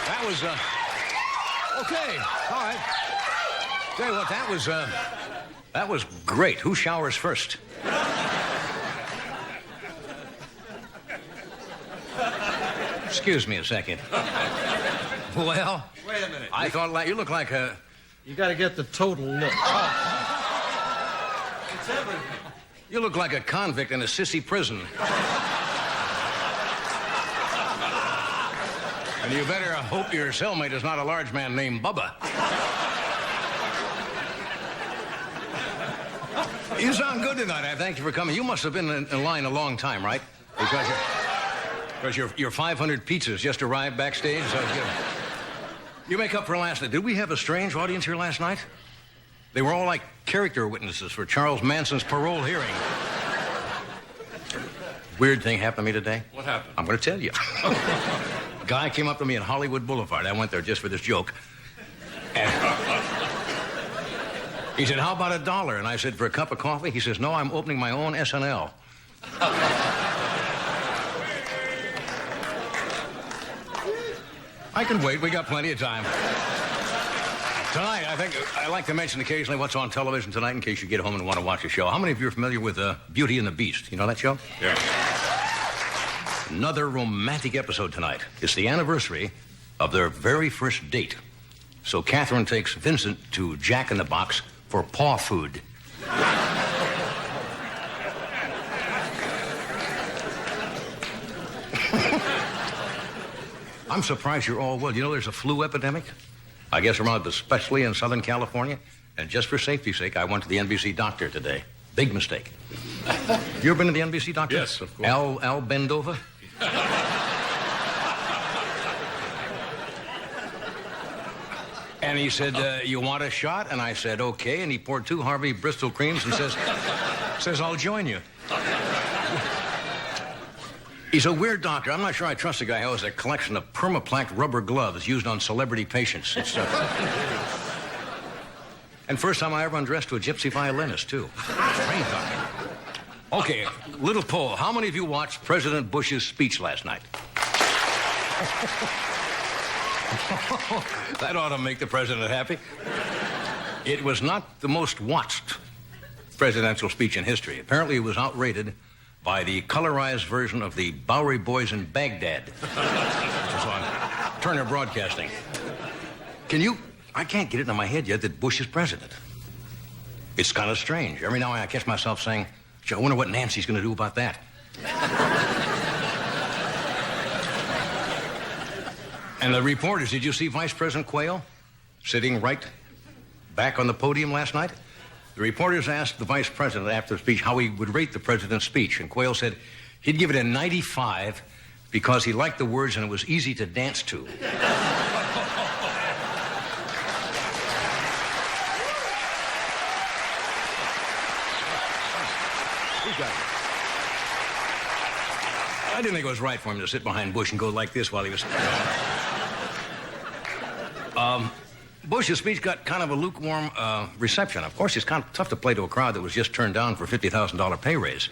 That was, okay, all right. Tell you what, that was great. Who showers first? Excuse me a second. Well, wait a minute. I thought you look like a... You got to get the total look. It's everything. You look like a convict in a sissy prison. And you better hope your cellmate is not a large man named Bubba. You sound good tonight. I thank you for coming. You must have been in line a long time, right? Because your 500 pizzas just arrived backstage. So you make up for last night. Did we have a strange audience here last night? They were all like character witnesses for Charles Manson's parole hearing. Weird thing happened to me today. What happened? I'm going to tell you. A guy came up to me in Hollywood Boulevard. I went there just for this joke. And he said, how about $1? And I said, for a cup of coffee? He says, no, I'm opening my own SNL. I can wait. We got plenty of time. Tonight, I think I like to mention occasionally what's on television tonight in case you get home and want to watch a show. How many of you are familiar with Beauty and the Beast? You know that show? Yeah. Another romantic episode tonight. It's the anniversary of their very first date. So Catherine takes Vincent to Jack in the Box for paw food. I'm surprised you're all well. You know there's a flu epidemic? I guess around, especially in Southern California. And just for safety's sake, I went to the NBC doctor today. Big mistake. You ever been to the NBC doctor? Yes, of course. Al Bendova? And he said, you want a shot? And I said, okay. And he poured 2 Harvey Bristol creams and says, I'll join you. He's a weird doctor. I'm not sure I trust a guy who has a collection of permaplanked rubber gloves used on celebrity patients. It's, and first time I ever undressed to a gypsy violinist, too. Strange doctor. Okay, little poll. How many of you watched President Bush's speech last night? That ought to make the president happy. It was not the most watched presidential speech in history. Apparently, it was outrated by the colorized version of the Bowery Boys in Baghdad, which was on Turner Broadcasting. I can't get it in my head yet that Bush is president. It's kind of strange. Every now and then I catch myself saying, I wonder what Nancy's going to do about that. And the reporters, did you see Vice President Quayle sitting right back on the podium last night? The reporters asked the vice president after the speech how he would rate the president's speech, and Quayle said he'd give it a 95 because he liked the words and it was easy to dance to. I didn't think it was right for him to sit behind Bush and go like this while he was... Bush's speech got kind of a lukewarm reception. Of course, it's kind of tough to play to a crowd that was just turned down for a $50,000 pay raise.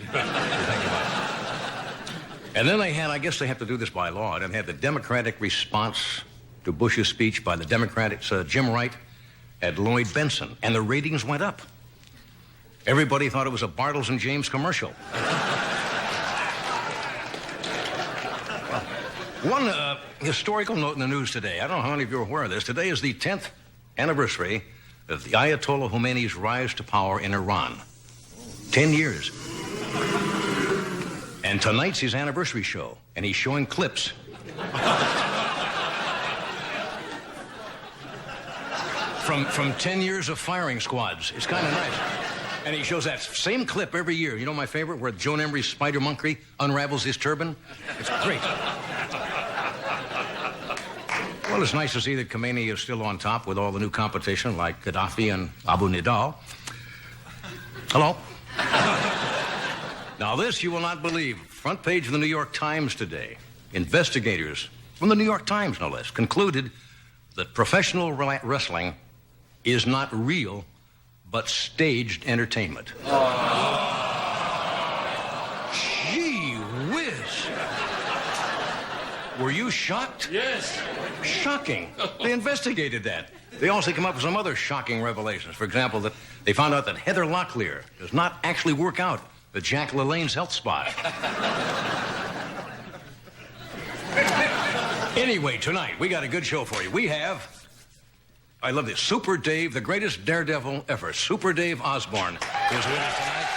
And then I guess they have to do this by law, and they had the Democratic response to Bush's speech by the Democrats, Jim Wright and Lloyd Benson, and the ratings went up. Everybody thought it was a Bartles and James commercial. One historical note in the news today. I don't know how many of you are aware of this. Today is the 10th anniversary of the Ayatollah Khomeini's rise to power in Iran. 10 years. And tonight's his anniversary show, and he's showing clips. From 10 years of firing squads. It's kind of nice. And he shows that same clip every year. You know my favorite, where Joan Emery's spider monkey unravels his turban? It's great. Well, it's nice to see that Khomeini is still on top with all the new competition, like Gaddafi and Abu Nidal. Hello? Now, this you will not believe. Front page of the New York Times today. Investigators, from the New York Times no less, concluded that professional wrestling is not real, but staged entertainment. Gee whiz. Were you shocked? Yes. Shocking. They investigated that. They also came up with some other shocking revelations. For example, that they found out that Heather Locklear does not actually work out at Jack LaLanne's health spa. Anyway, tonight, we got a good show for you. We have, I love this, Super Dave, the greatest daredevil ever. Super Dave Osborne is with us tonight.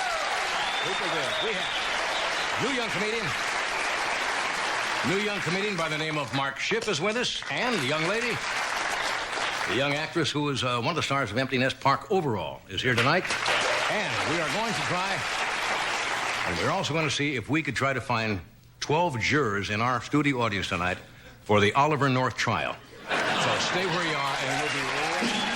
Super Dave. We have new young comedian by the name of Mark Schiff is with us, and the young lady, the young actress who is one of the stars of Empty Nest, Park Overall, is here tonight. And we are going to try, and we're also going to see if we could try to find 12 jurors in our studio audience tonight for the Oliver North trial. So stay where you are, and we'll be right back.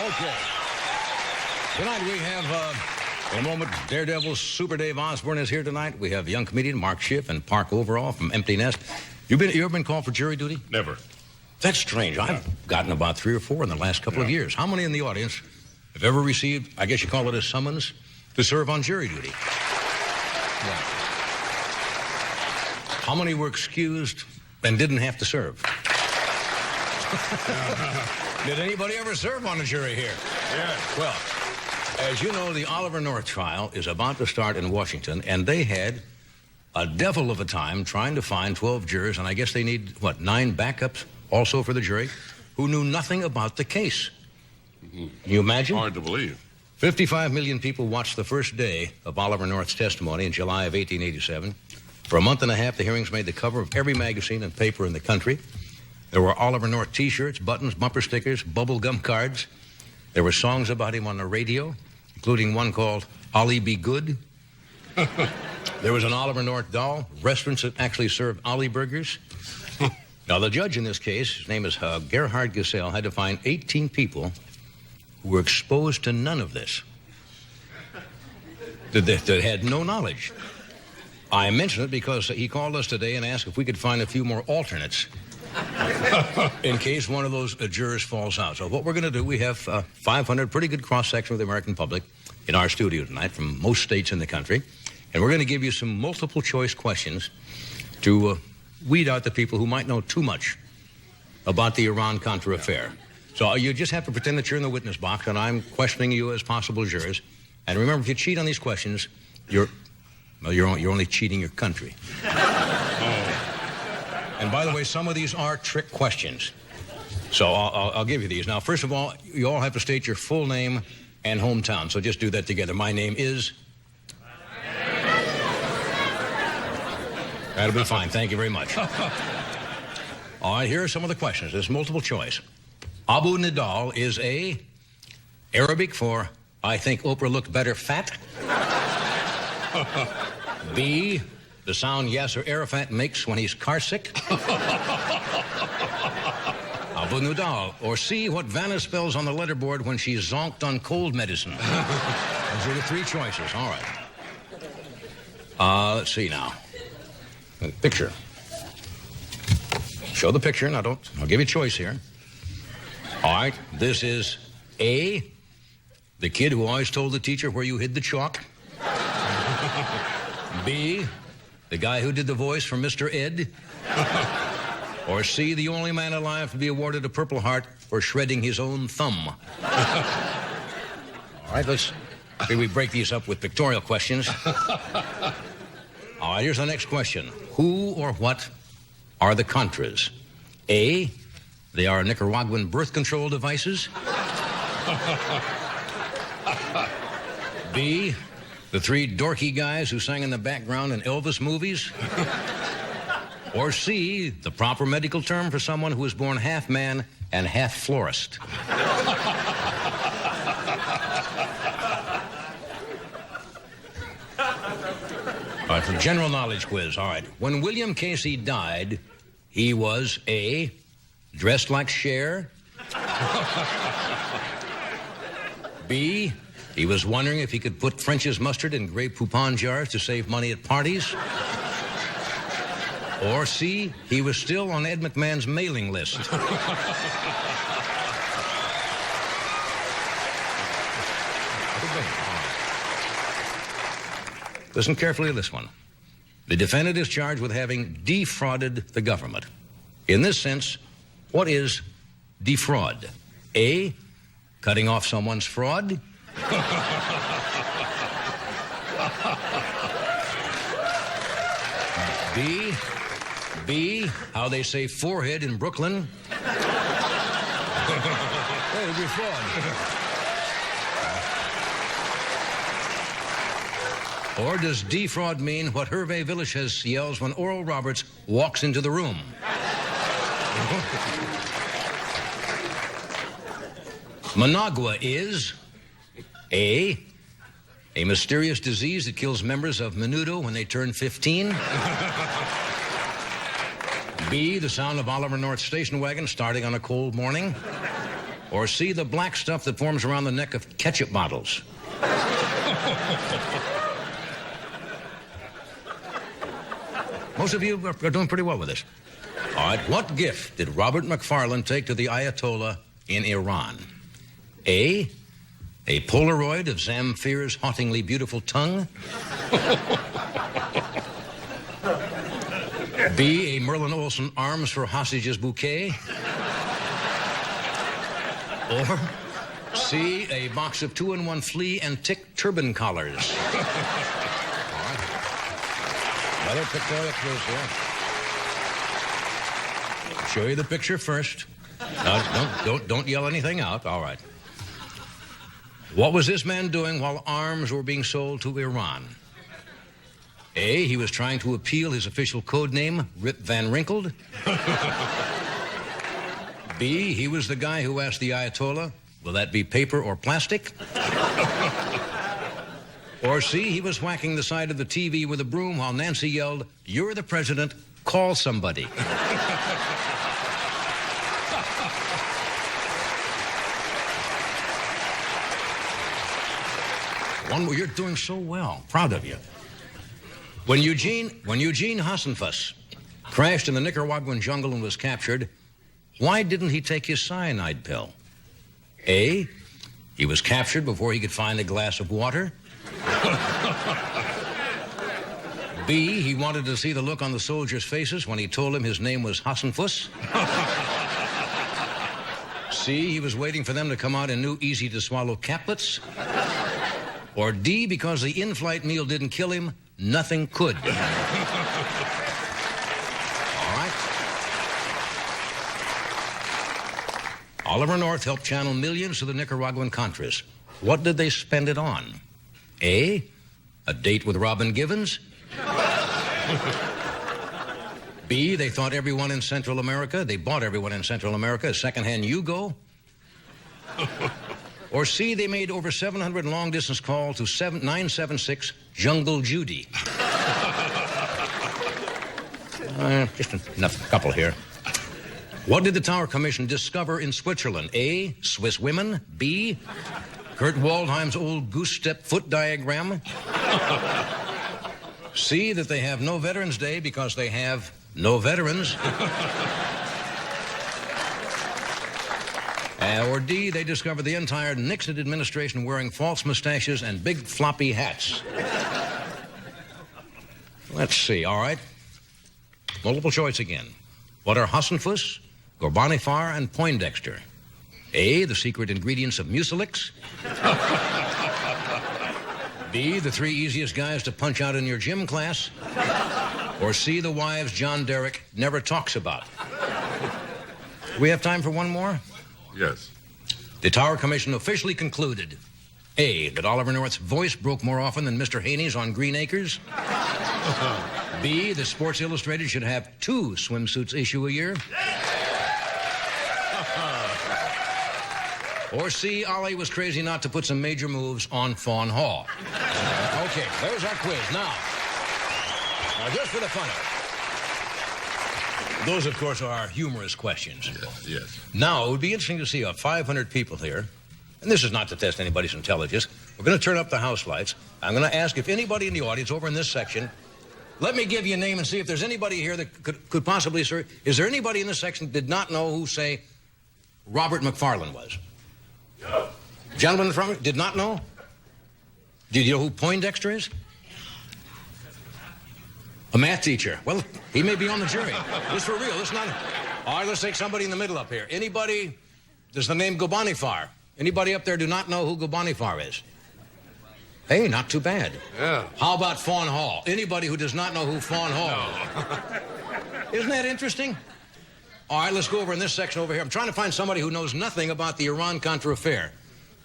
Okay. Tonight we have, in a moment, Daredevil Super Dave Osborne is here tonight. We have young comedian Mark Schiff and Park Overall from Empty Nest. You ever been called for jury duty? Never. That's strange. I've gotten about 3 or 4 in the last couple of years. How many in the audience have ever received, I guess you call it a summons, to serve on jury duty? Yeah. How many were excused and didn't have to serve? Did anybody ever serve on a jury here? Yeah. Well, as you know, the Oliver North trial is about to start in Washington, and they had a devil of a time trying to find 12 jurors, and I guess they need, 9 backups also for the jury, who knew nothing about the case. Can you imagine? Hard to believe. 55 million people watched the first day of Oliver North's testimony in July of 1887. For a month and a half, the hearings made the cover of every magazine and paper in the country. There were Oliver North T-shirts, buttons, bumper stickers, bubble gum cards. There were songs about him on the radio, including one called Ollie Be Good. There was an Oliver North doll, restaurants that actually served Ollie burgers. Now, the judge in this case, his name is Gerhard Gesell, had to find 18 people who were exposed to none of this, that had no knowledge. I mention it because he called us today and asked if we could find a few more alternates in case one of those jurors falls out. So what we're going to do, we have 500, pretty good cross-section of the American public in our studio tonight from most states in the country. And we're going to give you some multiple-choice questions to weed out the people who might know too much about the Iran-Contra affair. So you just have to pretend that you're in the witness box, and I'm questioning you as possible jurors. And remember, if you cheat on these questions, you're only cheating your country. And by the way, some of these are trick questions. So I'll give you these. Now, first of all, you all have to state your full name and hometown. So just do that together. My name is... That'll be fine. Thank you very much. All right, here are some of the questions. There's multiple choice. Abu Nidal is A, Arabic for I think Oprah looked better fat. B, the sound Yasser Arafat makes when he's carsick. Abu Nidal. Or C, what Vanna spells on the letterboard when she's zonked on cold medicine. Those are the 3 choices. All right. Let's see now. Picture. Show the picture. Now I'll give you a choice here. All right. This is A, the kid who always told the teacher where you hid the chalk. B, the guy who did the voice for Mr. Ed. Or C, the only man alive to be awarded a Purple Heart for shredding his own thumb. All right, maybe we break these up with pictorial questions. All right, here's the next question. Who or what are the Contras? A, they are Nicaraguan birth control devices. B, the 3 dorky guys who sang in the background in Elvis movies. Or C, the proper medical term for someone who is born half man and half florist. All right, for general knowledge quiz. All right. When William Casey died, he was A, dressed like Cher. B, he was wondering if he could put French's mustard in Grey Poupon jars to save money at parties. Or C, he was still on Ed McMahon's mailing list. Listen carefully to this one. The defendant is charged with having defrauded the government. In this sense, what is defraud? A, cutting off someone's fraud. B, how they say forehead in Brooklyn. Hey, defraud. Or does defraud mean what Hervé Villechaize yells when Oral Roberts walks into the room? Managua is A, mysterious disease that kills members of Menudo when they turn 15. B, the sound of Oliver North's station wagon starting on a cold morning. Or C, the black stuff that forms around the neck of ketchup bottles. Most of you are doing pretty well with this. All right, what gift did Robert McFarlane take to the Ayatollah in Iran? A, Polaroid of Zamfir's hauntingly beautiful tongue. B, a Merlin Olsen arms for hostages bouquet. Or C, a box of 2-in-1 flea and tick turban collars. Another pictorial quiz here. I'll show you the picture first. Don't yell anything out. All right. What was this man doing while arms were being sold to Iran? A, he was trying to appeal his official code name, Rip Van Wrinkled. B, he was the guy who asked the Ayatollah, will that be paper or plastic? Or C, he was whacking the side of the TV with a broom while Nancy yelled, you're the president, call somebody. One more, you're doing so well. Proud of you. When Eugene Hassenfuss crashed in the Nicaraguan jungle and was captured, why didn't he take his cyanide pill? A, he was captured before he could find a glass of water. B, he wanted to see the look on the soldiers' faces when he told them his name was Hassenfuss. C, he was waiting for them to come out in new easy-to-swallow caplets. Or D, because the in-flight meal didn't kill him, nothing could. All right. Oliver North helped channel millions to the Nicaraguan Contras. What did they spend it on? A date with Robin Givens. B, they thought everyone in Central America, they bought everyone in Central America as secondhand Yugo. Or C, they made over 700 long-distance calls to 976 Jungle Judy. Just enough, couple here. What did the Tower Commission discover in Switzerland? A, Swiss women. B, Kurt Waldheim's old goose-step foot diagram. C, that they have no Veterans Day because they have no veterans. Or D, they discovered the entire Nixon administration wearing false mustaches and big floppy hats. Let's see, all right. Multiple choice again. What are Hassenfuss, Gorbanifar, and Poindexter? A, the secret ingredients of Mucilix. B, the 3 easiest guys to punch out in your gym class. Or C, the wives John Derrick never talks about. Do we have time for one more? Yes. The Tower Commission officially concluded, A, that Oliver North's voice broke more often than Mr. Haney's on Green Acres. B, that Sports Illustrated should have 2 swimsuits issue a year. Or C, Ollie was crazy not to put some major moves on Fawn Hall. Okay, there's our quiz. Now just for the fun of it, Those, of course, are humorous questions. Yes. Now, it would be interesting to see 500 people here, and this is not to test anybody's intelligence. We're going to turn up the house lights. I'm going to ask if anybody in the audience over in this section, let me give you a name and see if there's anybody here that could possibly, sir, is there anybody in this section that did not know who, say, Robert McFarlane was? No. Gentleman in front of me, did not know? Did you know who Poindexter is? A math teacher. Well, he may be on the jury. This for real. This not. All right, let's take somebody in the middle up here. Anybody? Does the name Gobonifar? Anybody up there do not know who Gobonifar is? Hey, not too bad. Yeah. How about Fawn Hall? Anybody who does not know who Fawn Hall is? Isn't that interesting? All right, let's go over in this section over here. I'm trying to find somebody who knows nothing about the Iran-Contra affair.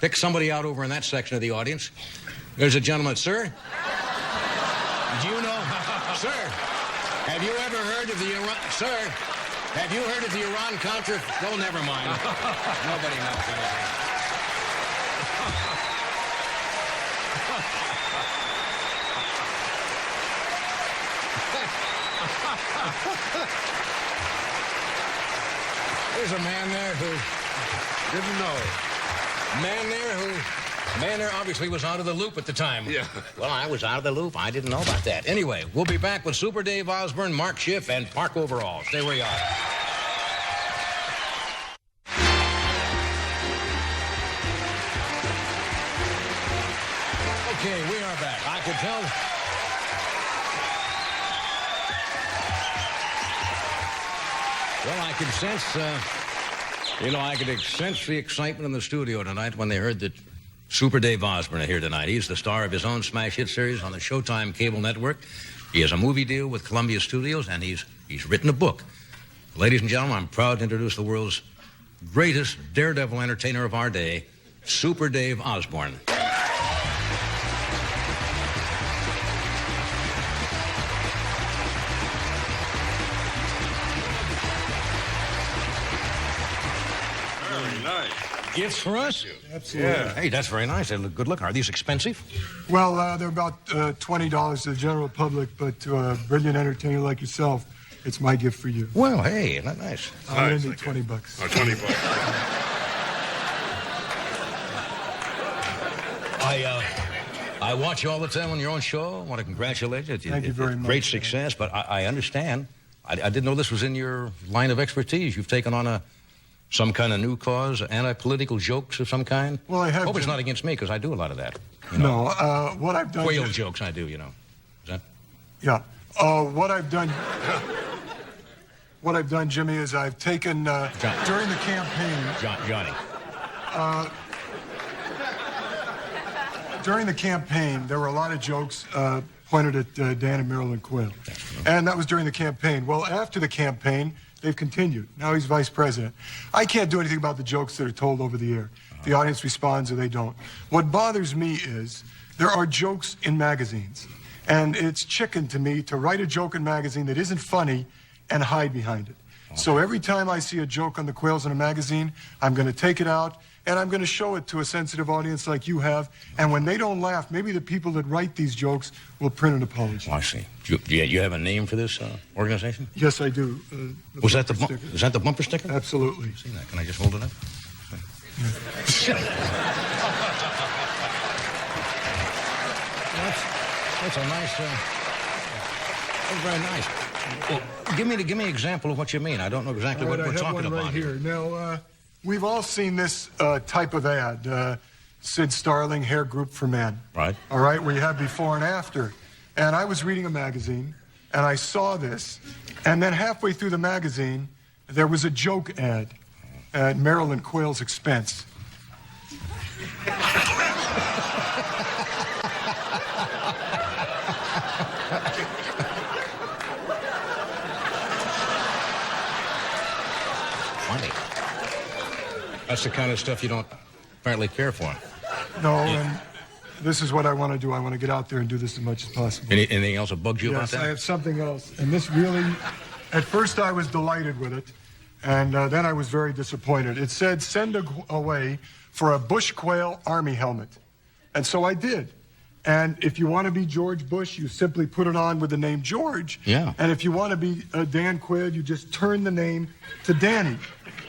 Pick somebody out over in that section of the audience. There's a gentleman. Sir? Do you know? Sir, have you ever heard of the Iran... Sir, have you heard of the Iran-Contra... Oh, never mind. Nobody knows anything. There's a man there who didn't know. Man there obviously was out of the loop at the time. Yeah. Well, I was out of the loop. I didn't know about that. Anyway, we'll be back with Super Dave Osborne, Mark Schiff, and Park Overall. Stay where you are. Okay, we are back. I could tell... Well, I could sense, I could sense the excitement in the studio tonight when they heard that Super Dave Osborne is here tonight. He's the star of his own smash hit series on the Showtime cable network. He has a movie deal with Columbia Studios, and he's written a book. Ladies and gentlemen, I'm proud to introduce the world's greatest daredevil entertainer of our day, Super Dave Osborne. Gifts for us? Absolutely. Yeah. Hey, that's very nice. They look good looking. Are these expensive? Well, they're about $20 to the general public, but to a brilliant entertainer like yourself, it's my gift for you. Well, hey, isn't that nice? I Nice, need okay. $20. Oh, $20. I watch you all the time on your own show. I want to congratulate you. Thank you very much. Great success, but I understand. I didn't know this was in your line of expertise. You've taken on some kind of new cause, anti-political jokes of some kind? Well, I have hope it's been- not against me, because I do a lot of that. You know? No, what I've done... Quail jokes, I do, you know. Is that? Yeah. What I've done, Jimmy, is I've taken, during the campaign... Johnny. During the campaign, there were a lot of jokes pointed at Dan and Marilyn Quayle. And that was during the campaign. Well, after the campaign, they've continued. Now he's vice president. I can't do anything about the jokes that are told over the air. The audience responds or they don't. What bothers me is there are jokes in magazines. And it's chicken to me to write a joke in a magazine that isn't funny and hide behind it. So every time I see a joke on the Quails in a magazine, I'm going to take it out and I'm going to show it to a sensitive audience like you have. And when they don't laugh, maybe the people that write these jokes will print an apology. Oh, I see. You have a name for this organization? Yes, I do. Was that the bumper sticker. is that the bumper sticker? Absolutely. See that? Can I just hold it up? That's a nice. That's very nice. Well, give me an example of what you mean. I don't know exactly what we're talking about. I have one right here. Now, we've all seen this type of ad. Sid Starling, Hair Group for Men. Right. All right, where you have before and after. And I was reading a magazine, and I saw this. And then halfway through the magazine, there was a joke ad at Marilyn Quayle's expense. Funny. That's the kind of stuff you don't apparently care for. No, and this is what I want to do. I want to get out there and do this as much as possible. Anything else that bugs you about Yes, that? I have something else. And this really, at first I was delighted with it, and then I was very disappointed. It said, send away for a bush quail army helmet. And so I did. And if you want to be George Bush, you simply put it on with the name George. Yeah. And if you want to be Dan Quayle, you just turn the name to Danny.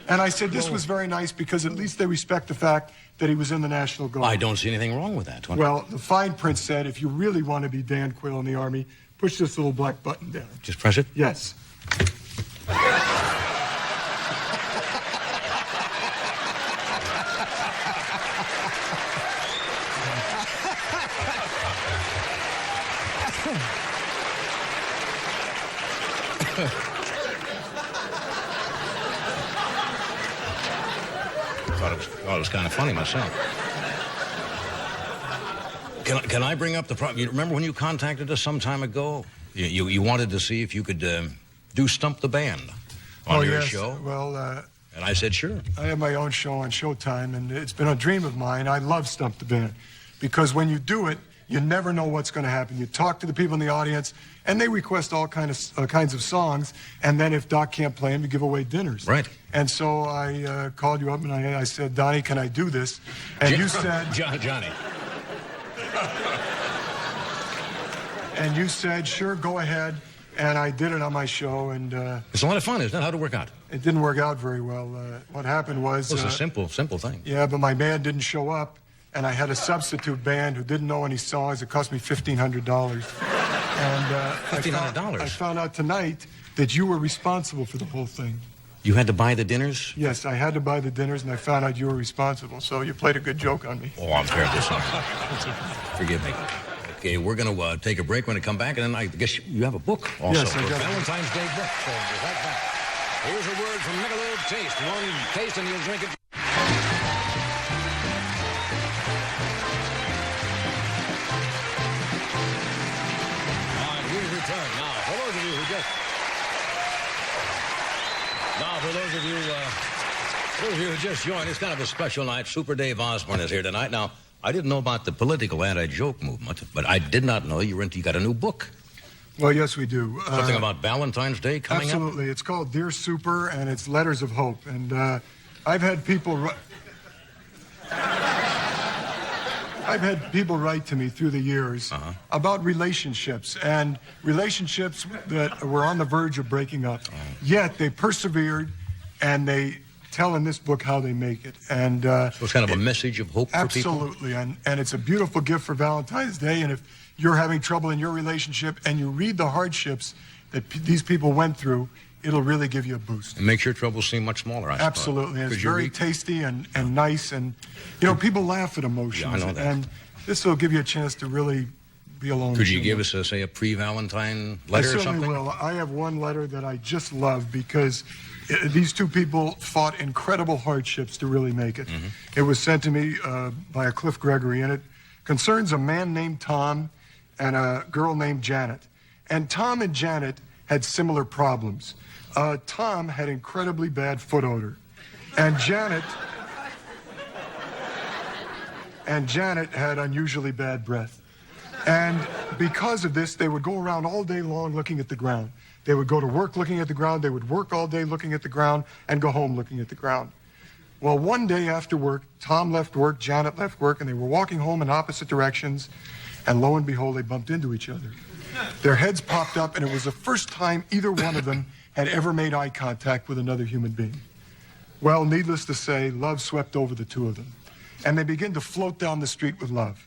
And I said this was very nice because at least they respect the fact that he was in the National Guard. I don't see anything wrong with that. Well, the fine print said if you really want to be Dan Quayle in the Army, push this little black button down. Just press it? Yes. thought it was kind of funny myself. Can I bring up the problem? You remember when you contacted us some time ago? You wanted to see if you could do Stump the Band on your show? Well, and I said, sure. I have my own show on Showtime, and it's been a dream of mine. I love Stump the Band because when you do it, you never know what's going to happen. You talk to the people in the audience, and they request all kinds of songs, and then if Doc can't play them, you give away dinners. Right. And so I called you up, and I said, Donnie, can I do this? And you said... Johnny. And you said, sure, go ahead. And I did it on my show, and... it's a lot of fun, isn't it? How'd it work out? It didn't work out very well. What happened was... It was a simple thing. Yeah, but my band didn't show up, and I had a substitute band who didn't know any songs. It cost me $1,500. And $1,500? I found out tonight that you were responsible for the whole thing. You had to buy the dinners? Yes, I had to buy the dinners, and I found out you were responsible. So you played a good joke on me. Oh, I'm terribly sorry. Forgive me. Okay, we're going to take a break. When we come back, and then I guess you have a book also. Yes, I got a Valentine's Day book. So we'll right back. Here's a word from Michelob Taste. One taste and you'll drink it. All right, we've returned. Now, for those of you who just... Now, for those of you who just joined, it's kind of a special night. Super Dave Osborne is here tonight. Now, I didn't know about the political anti-joke movement, but I did not know you got a new book. Well, yes, we do. Something about Valentine's Day coming up? Absolutely. It's called Dear Super, and it's Letters of Hope. And I've had people write to me through the years about relationships, and relationships that were on the verge of breaking up. Yet they persevered, and they tell in this book how they make it. And so it's kind of a message of hope for people? Absolutely, and it's a beautiful gift for Valentine's Day. And if you're having trouble in your relationship and you read the hardships that these people went through, it'll really give you a boost. And makes your troubles seem much smaller, I suppose. Absolutely, and it's very tasty and nice, and people laugh at emotions. Yeah, I know that. And this will give you a chance to really be alone. Could you give us, say, a pre-Valentine letter or something? I certainly will. I have one letter that I just love because these two people fought incredible hardships to really make it. It was sent to me by a Cliff Gregory, and it concerns a man named Tom and a girl named Janet. And Tom and Janet had similar problems. Tom had incredibly bad foot odor, and Janet had unusually bad breath. And because of this, they would go around all day long looking at the ground. They would go to work looking at the ground. They would work all day looking at the ground and go home looking at the ground. Well, one day after work, Tom left work, Janet left work, and they were walking home in opposite directions, and lo and behold, they bumped into each other. Their heads popped up, and it was the first time either one of them had ever made eye contact with another human being. Well, needless to say, love swept over the two of them, and they began to float down the street with love.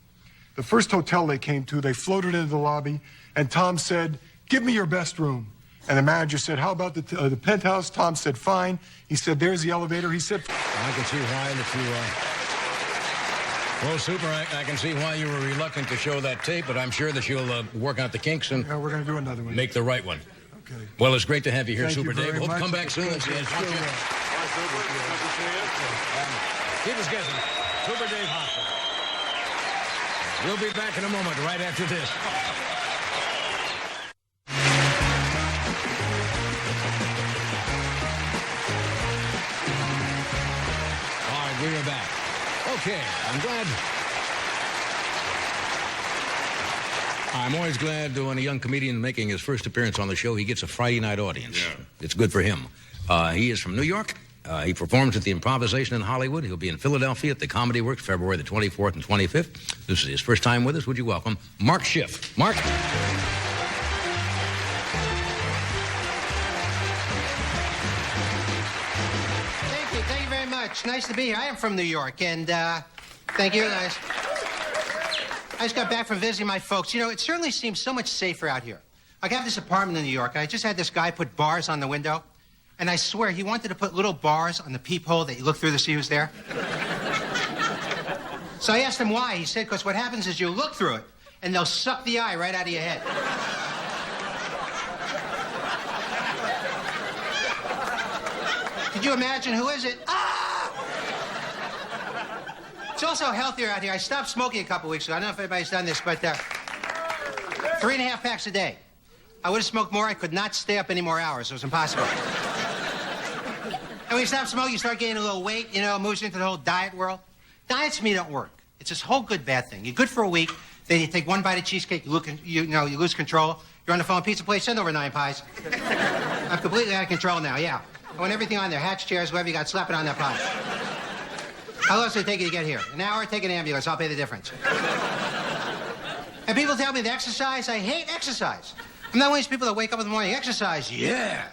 The first hotel they came to, they floated into the lobby, and Tom said, "Give me your best room." And the manager said, "How about the penthouse?" Tom said, "Fine." He said, "There's the elevator." He said, I can see why that you... Well, Super, I can see why you were reluctant to show that tape, but I'm sure that you'll work out the kinks and... Yeah, we're going to do another one. Make the right one. Okay. Well, it's great to have you here, Thank Super you very Dave. Hope much. to come back soon and see you. Sure will. Keep us guessing. Super Dave Hospital. We'll be back in a moment, right after this. All right, we are back. Okay, I'm always glad when a young comedian making his first appearance on the show, he gets a Friday night audience. Yeah. It's good for him. He is from New York. He performs at the Improvisation in Hollywood. He'll be in Philadelphia at the Comedy Works February the 24th and 25th. This is his first time with us. Would you welcome Mark Schiff? Mark? Thank you very much. Nice to be here. I am from New York, and thank you, guys. I just got back from visiting my folks. You know, it certainly seems so much safer out here. I have this apartment in New York. I just had this guy put bars on the window, and I swear he wanted to put little bars on the peephole that you look through to see who's there. So I asked him why. He said, because what happens is you look through it, and they'll suck the eye right out of your head. Could you imagine? Who is it? Ah! It's also healthier out here. I stopped smoking a couple weeks ago. I don't know if anybody's done this, but 3.5 packs a day. I would have smoked more. I could not stay up any more hours. It was impossible. And when you stop smoking, you start gaining a little weight, you know, moves into the whole diet world. Diets, to me, don't work. It's this whole good-bad thing. You're good for a week, then you take one bite of cheesecake, you lose control. You're on the phone, pizza place, send over 9 pies. I'm completely out of control now, yeah. I want everything on there, hatch chairs, whatever you got, slap it on that pie. How long does it take you to get here? An hour? Take an ambulance. I'll pay the difference. And people tell me to exercise. I hate exercise. I'm not one of these people that wake up in the morning, exercise, yeah.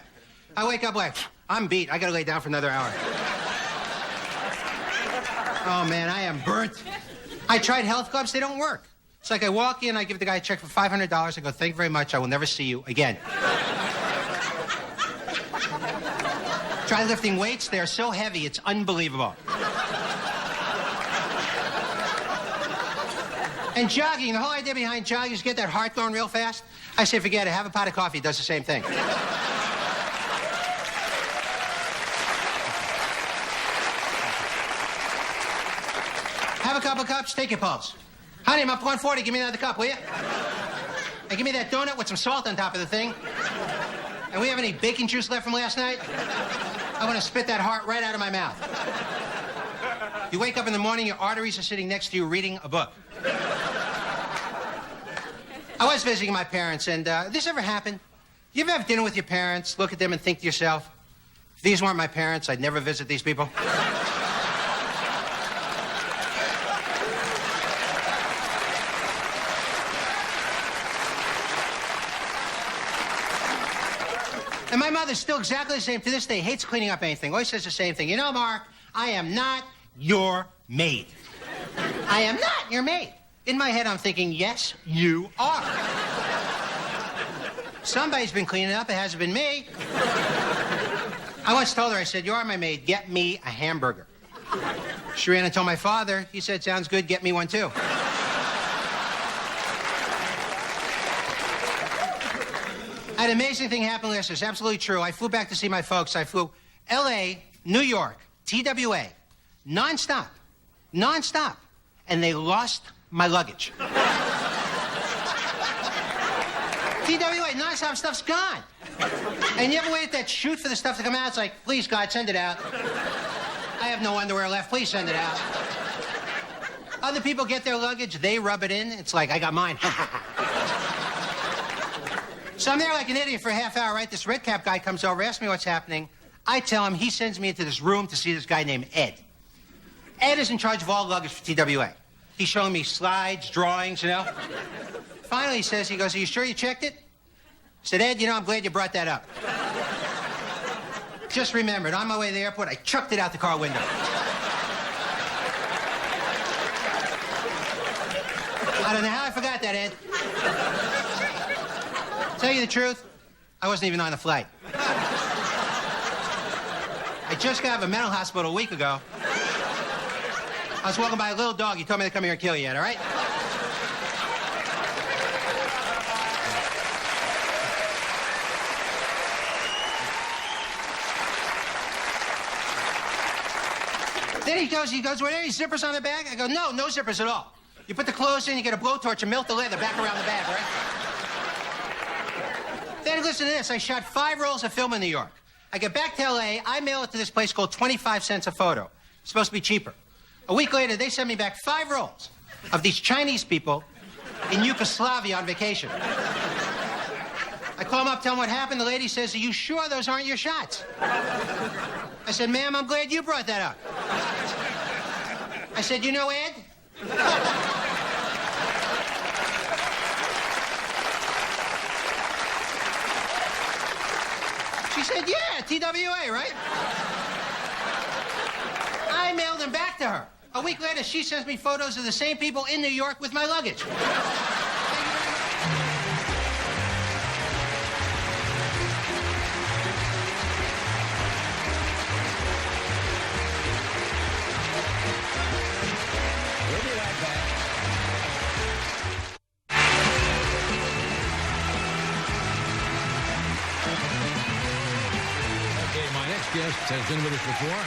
I wake up like, I'm beat. I got to lay down for another hour. Oh, man, I am burnt. I tried health clubs. They don't work. It's like I walk in, I give the guy a check for $500. I go, thank you very much. I will never see you again. Try lifting weights. They are so heavy, it's unbelievable. And jogging, the whole idea behind jogging is to get that heart going real fast. I say, forget it. Have a pot of coffee. It does the same thing. Have a couple cups. Take your pulse. Honey, I'm up 140. Give me another cup, will you? And give me that donut with some salt on top of the thing. And we have any bacon juice left from last night? I want to spit that heart right out of my mouth. You wake up in the morning, your arteries are sitting next to you reading a book. I was visiting my parents, and this ever happened? You ever have dinner with your parents, look at them, and think to yourself, if these weren't my parents, I'd never visit these people? And my mother's still exactly the same to this day, hates cleaning up anything, always says the same thing. You know, Mark, I am not your maid. I am not your maid. In my head, I'm thinking, yes, you are. Somebody's been cleaning up. It hasn't been me. I once told her, I said, you are my maid. Get me a hamburger. She ran and told my father. He said, sounds good. Get me one, too. I had an amazing thing happen last year. It's absolutely true. I flew back to see my folks. I flew L.A., New York, TWA, nonstop. Nonstop. And they lost my luggage. TWA, nonstop stuff's gone. And you ever wait at that chute for the stuff to come out? It's like, please, God, send it out. I have no underwear left. Please send it out. Other people get their luggage. They rub it in. It's like, I got mine. So I'm there like an idiot for a half hour, right? This red cap guy comes over, asks me what's happening. I tell him, he sends me into this room to see this guy named Ed. Ed is in charge of all luggage for TWA. He's showing me slides, drawings, you know. Finally, he goes, are you sure you checked it? I said, Ed, you know, I'm glad you brought that up. Just remembered, on my way to the airport, I chucked it out the car window. I don't know how I forgot that, Ed. Tell you the truth, I wasn't even on the flight. I just got out of a mental hospital a week ago. I was walking by a little dog. He told me to come here and kill you, Ed, all right? Then he goes, were there any zippers on the bag? I go, no zippers at all. You put the clothes in, you get a blowtorch and melt the leather back around the bag, right? Then listen to this. I shot 5 rolls of film in New York. I get back to L.A. I mail it to this place called 25 cents a photo. It's supposed to be cheaper. A week later, they send me back 5 rolls of these Chinese people in Yugoslavia on vacation. I call them up, tell them what happened. The lady says, are you sure those aren't your shots? I said, ma'am, I'm glad you brought that up. I said, you know Ed? She said, yeah, TWA, right? I mailed him back to her. A week later, she sends me photos of the same people in New York with my luggage. Guest has been with us before.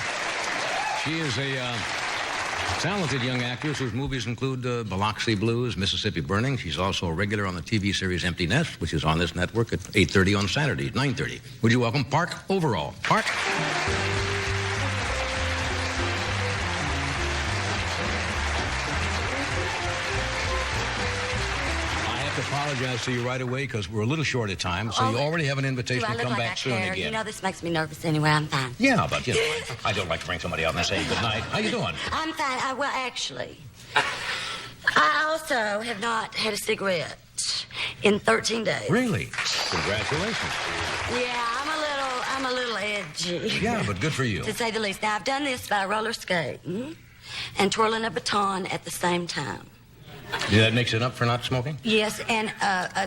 She is a talented young actress whose movies include Biloxi Blues, Mississippi Burning. She's also a regular on the TV series Empty Nest, which is on this network at 8:30 on Saturdays, 9:30. Would you welcome Park Overall? Park. I apologize to you right away because we're a little short of time, so you already have an invitation to come back soon again. You know, this makes me nervous anyway. I'm fine. Yeah, but, you know, I don't like to bring somebody out and say good night. How you doing? I'm fine. Well, actually, I also have not had a cigarette in 13 days. Really? Congratulations. Yeah, I'm a little edgy. Yeah, but good for you. To say the least. Now, I've done this by roller skating and twirling a baton at the same time. Yeah, that makes it up for not smoking? Yes, and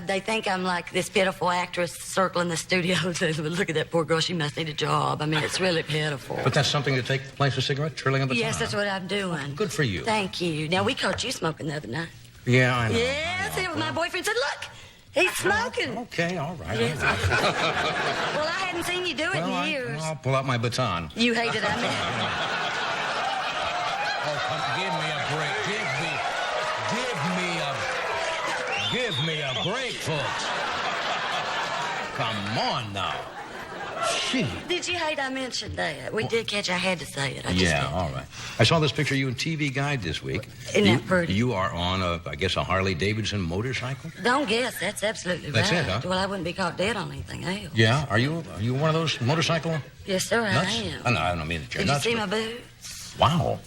they think I'm like this pitiful actress circling the studio. Look at that poor girl. She must need a job. I mean, it's really pitiful. But that's something to take the place of cigarette, twirling a baton. Yes, that's what I'm doing. Good for you. Thank you. Now, we caught you smoking the other night. Yeah, I know. Yes, my boyfriend said, look, he's smoking. Okay, all right. Yes. All right. Well, I hadn't seen you do it in years. I'll pull out my baton. You hate it, I mean. Oh, come, give me a break. Give me a break, folks. Come on now. Gee. Did you hate I mentioned that? We did catch. I had to say it. All right. I saw this picture of you in TV Guide this week. Isn't that pretty? You are on a Harley Davidson motorcycle? Don't guess. That's absolutely That's right. It, huh? Well, I wouldn't be caught dead on anything else. Yeah. Are you one of those motorcycle Yes, sir, nuts? I am. Oh, no, I don't mean that you're Did nuts. you see my boots? Wow.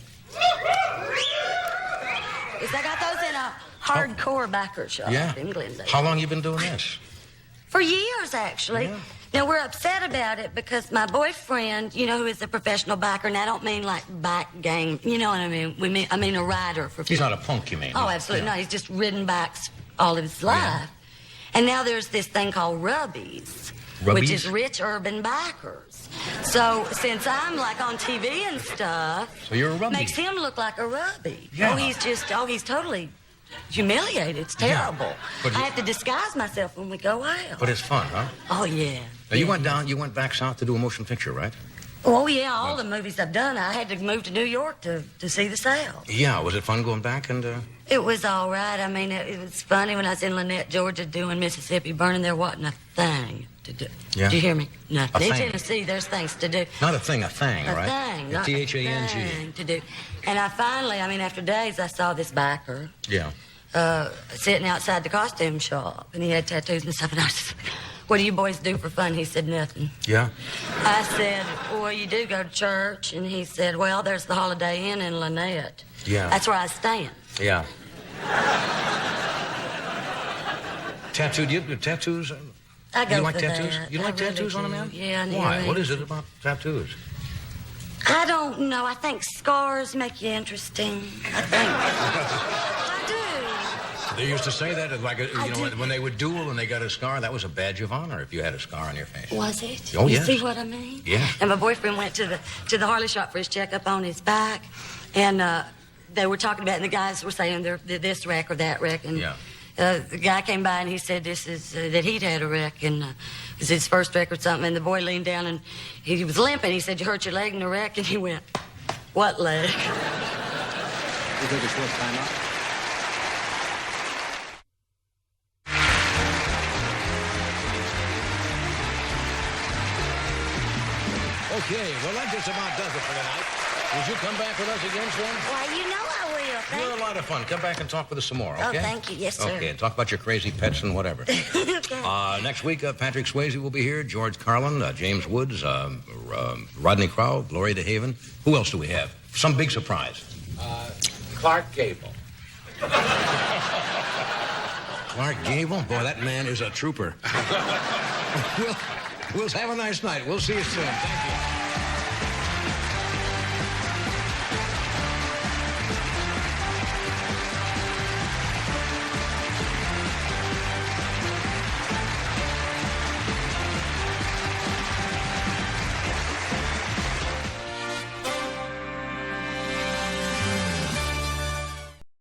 Yes, I got those in a hardcore backer shop in Glendale. How long you been doing this? For years, actually. Yeah. Now, we're upset about it because my boyfriend, you know, who is a professional biker, and I don't mean like bike gang, you know what I mean? I mean a rider. He's not a punk, you mean? Oh, absolutely not. He's just ridden bikes all of his life. Yeah. And now there's this thing called Rubbies, which is rich urban bikers. So since I'm like on TV and stuff, so you're a Rubbie. Makes him look like a Rubbie. Yeah. He's totally humiliated. It's terrible. Yeah. I have to disguise myself when we go out. But it's fun, huh? Oh, yeah. Now, you went back south to do a motion picture, right? Oh, yeah, all the movies I've done, I had to move to New York to see the sale. Yeah, was it fun going back and... It was all right. I mean, it was funny when I was in Lynette, Georgia, doing Mississippi Burning. There wasn't a thing to do. Yeah. Did you hear me? Nothing. In thing. Tennessee, there's things to do. Not a thing, a thing, a right? Thing, not a T-H-A-N-G. thing to do. And I finally, after days, I saw this biker. Yeah. Sitting outside the costume shop, and he had tattoos and stuff, and I said, what do you boys do for fun? He said, nothing. Yeah? I said, well, you do go to church, and he said, well, there's the Holiday Inn in Lynette. Yeah. That's where I stand. Yeah. Tattoos? I go you like for tattoos? that. You like I tattoos really on a do. man? Yeah, Why? What is it about tattoos? I don't know. I think scars make you interesting. I think. I do. They used to say that, like, when they would duel and they got a scar, that was a badge of honor if you had a scar on your face. Was it? Oh, you yes. see what I mean? Yeah. And my boyfriend went to the Harley shop for his checkup on his back, and they were talking about it, and the guys were saying they're this wreck or that wreck, and the guy came by and he said this is that he'd had a wreck, and it was his first wreck or something, and the boy leaned down and he was limping. He said, you hurt your leg in the wreck? And he went, what leg? We take a short time out. Okay, well, that just about does it for tonight. Would you come back with us again, Slim? Why, you know I will. Thank You're you. lot of fun. Come back and talk with us some more, okay? Oh, thank you. Yes, sir. Okay, and talk about your crazy pets and whatever. Next week, Patrick Swayze will be here, George Carlin, James Woods, Rodney Crowell, Gloria DeHaven. Who else do we have? Some big surprise. Clark Gable. Clark Gable? Boy, that man is a trooper. We'll have a nice night. We'll see you soon. Thank you.